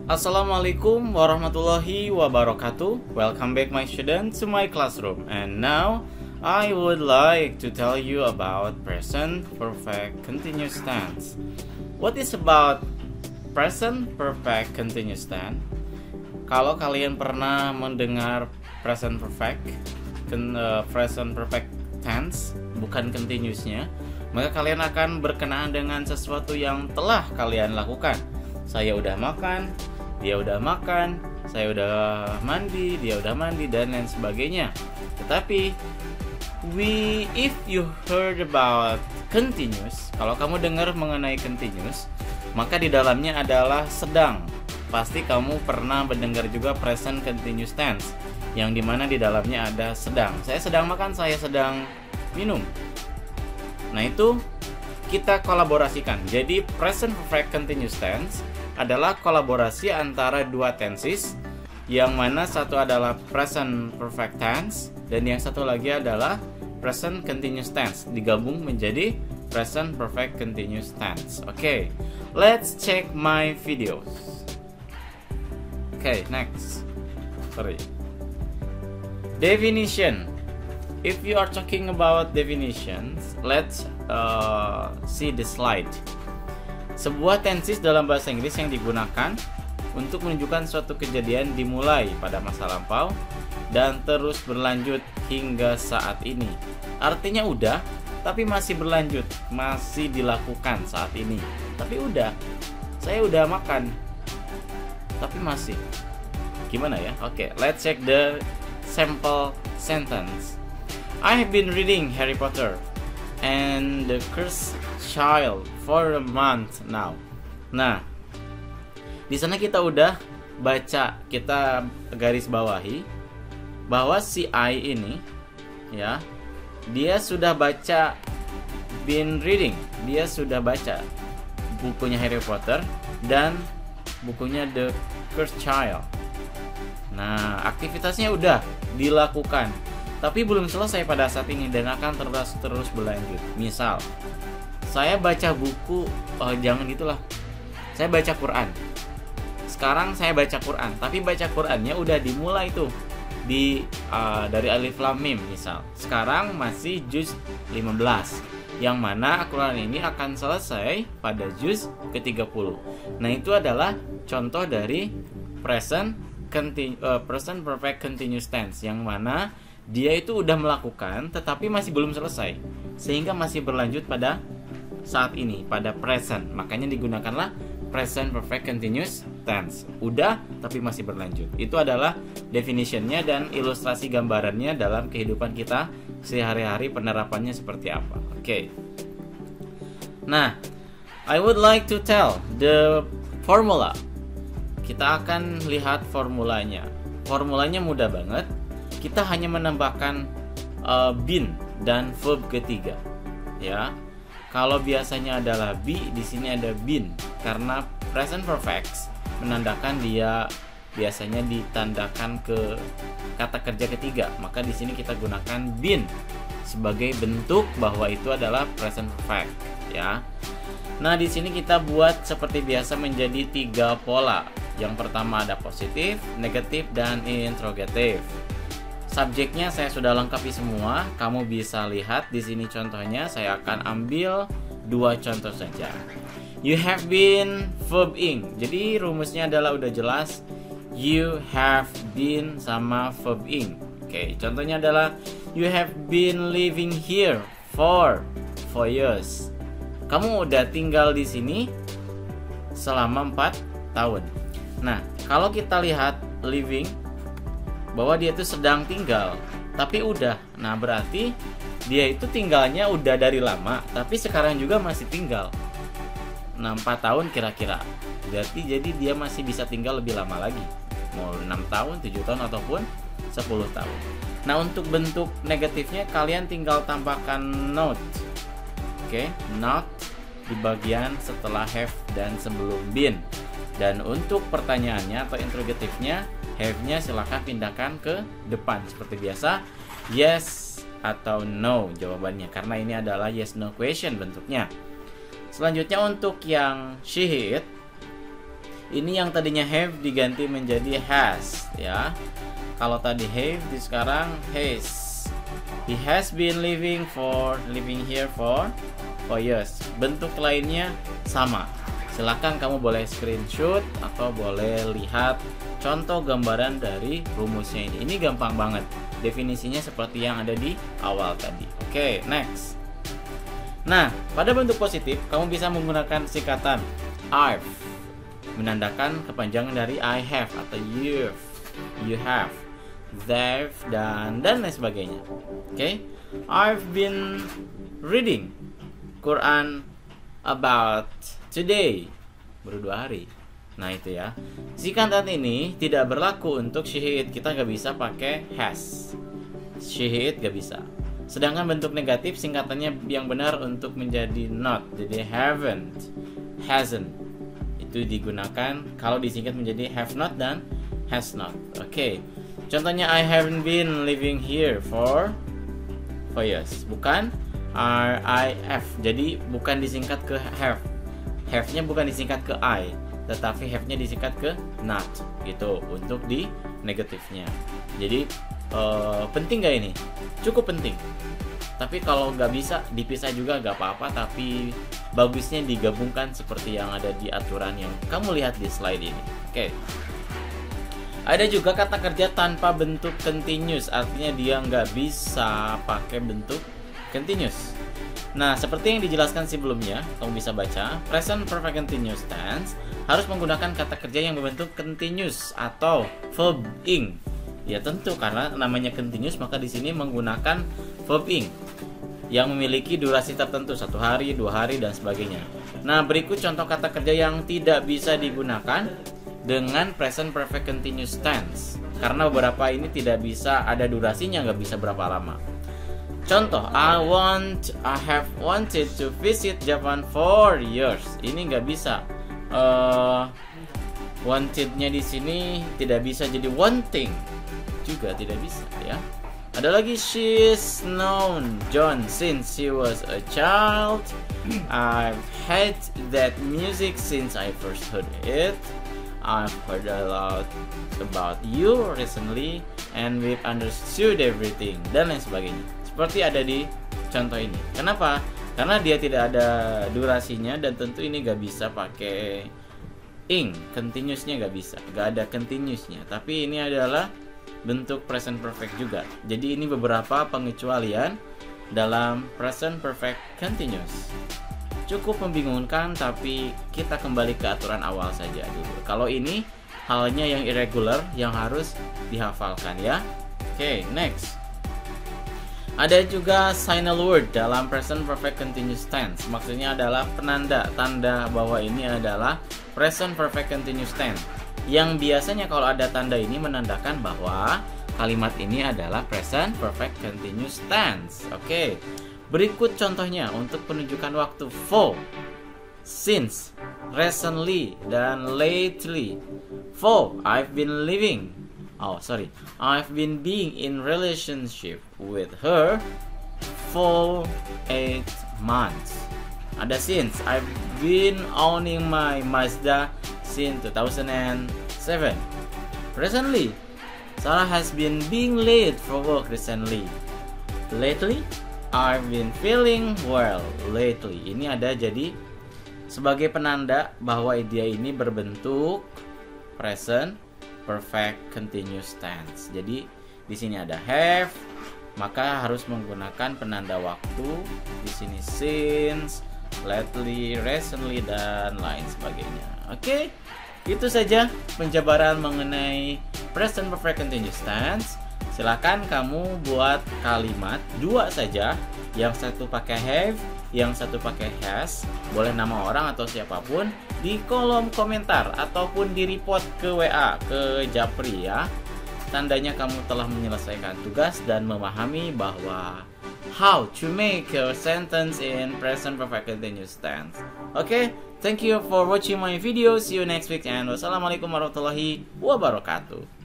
Assalamualaikum warahmatullahi wabarakatuh. Welcome back my students to my classroom. And now I would like to tell you about present perfect continuous tense. What is about present perfect continuous tense? Kalau kalian pernah mendengar present perfect tense, bukan continuousnya, maka kalian akan berkenaan dengan sesuatu yang telah kalian lakukan. Saya udah makan, dia udah makan, saya udah mandi, dia udah mandi, dan lain sebagainya. Tetapi if you heard about continuous, kalau kamu dengar mengenai continuous, maka di dalamnya adalah sedang. Pasti kamu pernah mendengar juga present continuous tense, yang dimana di dalamnya ada sedang. Saya sedang makan, saya sedang minum. Nah, itu kita kolaborasikan. Jadi present perfect continuous tense adalah kolaborasi antara dua tenses, yang mana satu adalah present perfect tense dan yang satu lagi adalah present continuous tense, digabung menjadi present perfect continuous tense. Okay, let's check my videos. Okay, next. Definition. If you are talking about definitions, let's see the slide. Sebuah tenses dalam bahasa Inggris yang digunakan untuk menunjukkan suatu kejadian dimulai pada masa lampau dan terus berlanjut hingga saat ini. Artinya udah, tapi masih berlanjut, masih dilakukan saat ini. Tapi udah, saya udah makan, tapi masih. Gimana ya? Oke, let's check the sample sentence. I have been reading Harry Potter and the Cursed Child for a month now. Nah, di sana kita udah baca, kita garis bawahi bahwa si I ini, ya, dia sudah baca, been reading, dia sudah baca bukunya Harry Potter dan bukunya The Cursed Child. Nah, aktivitasnya udah dilakukan, tapi belum selesai pada saat ini dan akan terus berlanjut. Misal, saya baca buku, jangan gitulah. Saya baca Quran. Sekarang saya baca Quran, tapi baca Qurannya udah dimulai tuh dari Alif Lam Mim misal. Sekarang masih juz 15, yang mana Quran ini akan selesai pada juz ke-30. Nah, itu adalah contoh dari present perfect continuous tense, yang mana dia itu udah melakukan tetapi masih belum selesai, sehingga masih berlanjut pada saat ini, pada present. Makanya digunakanlah present perfect continuous tense. Udah tapi masih berlanjut. Itu adalah definitionnya dan ilustrasi gambarannya dalam kehidupan kita sehari-hari, penerapannya seperti apa. Oke. Nah, I would like to tell the formula. Kita akan lihat formulanya. Formulanya mudah banget. Kita hanya menambahkan been dan verb ketiga, ya. Kalau biasanya adalah be, di sini ada been, karena present perfect menandakan dia biasanya ditandakan ke kata kerja ketiga. Maka di sini kita gunakan been sebagai bentuk bahwa itu adalah present perfect, ya. Nah, di sini kita buat seperti biasa menjadi 3 pola. Yang pertama ada positif, negatif, dan interrogatif. Subjeknya saya sudah lengkapi semua. Kamu bisa lihat di sini contohnya. Saya akan ambil 2 contoh saja. You have been verb ing. Jadi rumusnya adalah udah jelas. You have been sama verb ing. Oke, contohnya adalah you have been living here for 4 years. Kamu udah tinggal di sini selama 4 tahun. Nah, kalau kita lihat living, bahwa dia itu sedang tinggal, tapi udah. Nah, berarti dia itu tinggalnya udah dari lama, tapi sekarang juga masih tinggal. Nah, 4 tahun kira-kira. Berarti jadi dia masih bisa tinggal lebih lama lagi. Mau 6 tahun, 7 tahun, ataupun 10 tahun. Nah, untuk bentuk negatifnya kalian tinggal tambahkan not. Oke, not di bagian setelah have dan sebelum been. Dan untuk pertanyaannya atau interrogatifnya, have-nya silahkan pindahkan ke depan seperti biasa, yes atau no jawabannya, karena ini adalah yes no question bentuknya. Selanjutnya untuk yang she it, Ini yang tadinya have diganti menjadi has ya. Kalau tadi have, di sekarang has. He has been living here for years. Bentuk lainnya sama. Silakan kamu boleh screenshot atau boleh lihat contoh gambaran dari rumusnya ini. Ini gampang banget. Definisinya seperti yang ada di awal tadi. Oke, next. Nah, pada bentuk positif kamu bisa menggunakan singkatan I've, menandakan kepanjangan dari I have atau you have, they've, dan lain sebagainya. Oke, I've been reading Quran about today, baru 2 hari. Nah itu ya. Singkatan ini tidak berlaku untuk she it. Kita nggak bisa pakai has. She it nggak bisa. Sedangkan bentuk negatif singkatannya yang benar untuk menjadi not. Jadi haven't, hasn't. Itu digunakan kalau disingkat menjadi have not dan has not. Oke. Contohnya I haven't been living here for years. Bukan RIF. Jadi bukan disingkat ke have. Have-nya bukan disingkat ke I, tetapi have-nya disingkat ke not gitu untuk di negatifnya. Jadi penting gak ini? Cukup penting. Tapi kalau nggak bisa dipisah juga gak apa-apa, tapi bagusnya digabungkan seperti yang ada di aturan yang kamu lihat di slide ini. Oke. Ada juga kata kerja tanpa bentuk continuous, artinya dia nggak bisa pakai bentuk continuous. Nah, seperti yang dijelaskan sebelumnya, kamu bisa baca, present perfect continuous tense harus menggunakan kata kerja yang berbentuk continuous atau verb ing. Ya tentu karena namanya continuous, maka di sini menggunakan verb ing yang memiliki durasi tertentu, 1 hari, 2 hari, dan sebagainya. Nah, berikut contoh kata kerja yang tidak bisa digunakan dengan present perfect continuous tense. Karena beberapa ini tidak bisa ada durasinya, nggak bisa berapa lama. Contoh, I have wanted to visit Japan for years. Ini nggak bisa. Wanted-nya di sini tidak bisa jadi wanting, juga tidak bisa ya. Ada lagi, she's known John since she was a child. I've had that music since I first heard it. I've heard a lot about you recently and we've understood everything, dan lain sebagainya. Seperti ada di contoh ini. Kenapa? Karena dia tidak ada durasinya dan tentu ini gak bisa pakai ing, continuousnya gak bisa, gak ada continuousnya. Tapi ini adalah bentuk present perfect juga. Jadi ini beberapa pengecualian dalam present perfect continuous. Cukup membingungkan, tapi kita kembali ke aturan awal saja dulu. Kalau ini halnya yang irregular yang harus dihafalkan ya. Oke, next. Ada juga signal word dalam present perfect continuous tense. Maksudnya adalah tanda bahwa ini adalah present perfect continuous tense. Yang biasanya kalau ada tanda ini menandakan bahwa kalimat ini adalah present perfect continuous tense. Oke. Berikut contohnya untuk penunjukan waktu for, since, recently, dan lately. For, I've been being in relationship with her for 8 months. Ada since, I've been owning my Mazda since 2007. Recently, Sarah has been being late for work recently. Lately, I've been feeling well lately. Ini ada jadi sebagai penanda bahwa dia ini berbentuk present perfect continuous tense. Jadi di sini ada have, maka harus menggunakan penanda waktu. Di sini since, lately, recently, dan lain sebagainya. Oke, itu saja penjabaran mengenai present perfect continuous tense. Silakan kamu buat kalimat 2 saja, yang satu pakai have, yang satu pakai has. Boleh nama orang atau siapapun di kolom komentar ataupun di report ke WA ke Japri ya. Tandanya kamu telah menyelesaikan tugas dan memahami bahwa how to make your sentence in present perfect continuous tense. Okay, thank you for watching my video. See you next week and wassalamualaikum warahmatullahi wabarakatuh.